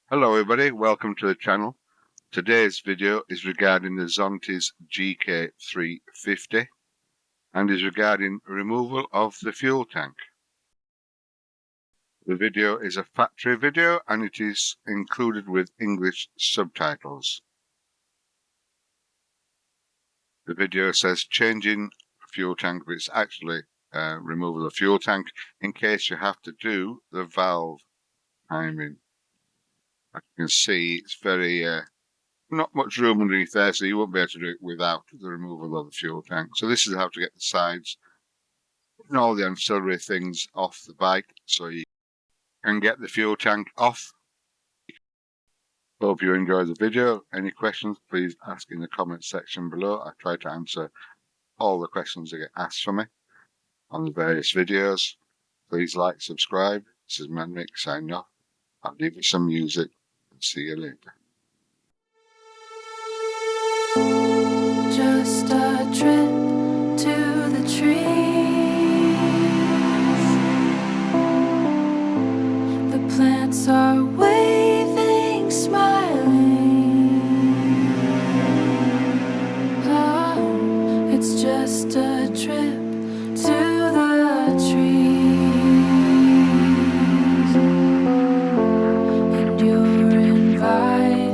Hello everybody, welcome to the channel. Today's video is regarding the Zontes GK350 and is regarding removal of the fuel tank. The video is a factory video and it is included with English subtitles. The video says changing fuel tank, but it's actually removal of fuel tank in case you have to do the valve timing. As you can see, it's very not much room underneath there, so you won't be able to do it without the removal of the fuel tank. So this is how to get the sides and all the ancillary things off the bike so you can get the fuel tank off. Hope you enjoyed the video. Any questions, please ask in the comment section below. I try to answer all the questions that get asked for me on the various videos. Please like, subscribe. This is Mick signing off. I'll leave you some music and see you later. Just a trip to the trees. The plants are waving, smiling. Oh, it's just a trip to the trees. And you're invited.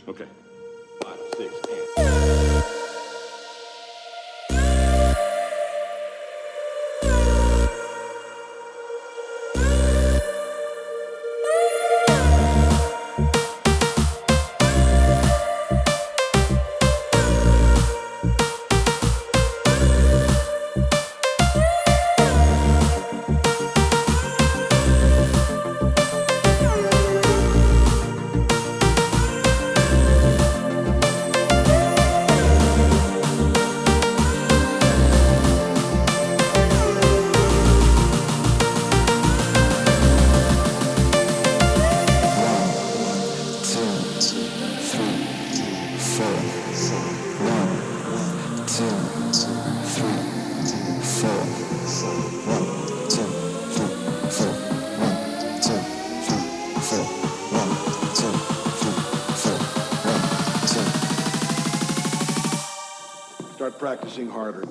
Okay. 5, 6, and... Start practicing harder.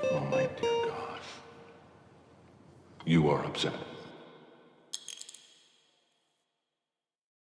Oh, my dear God. You are upset.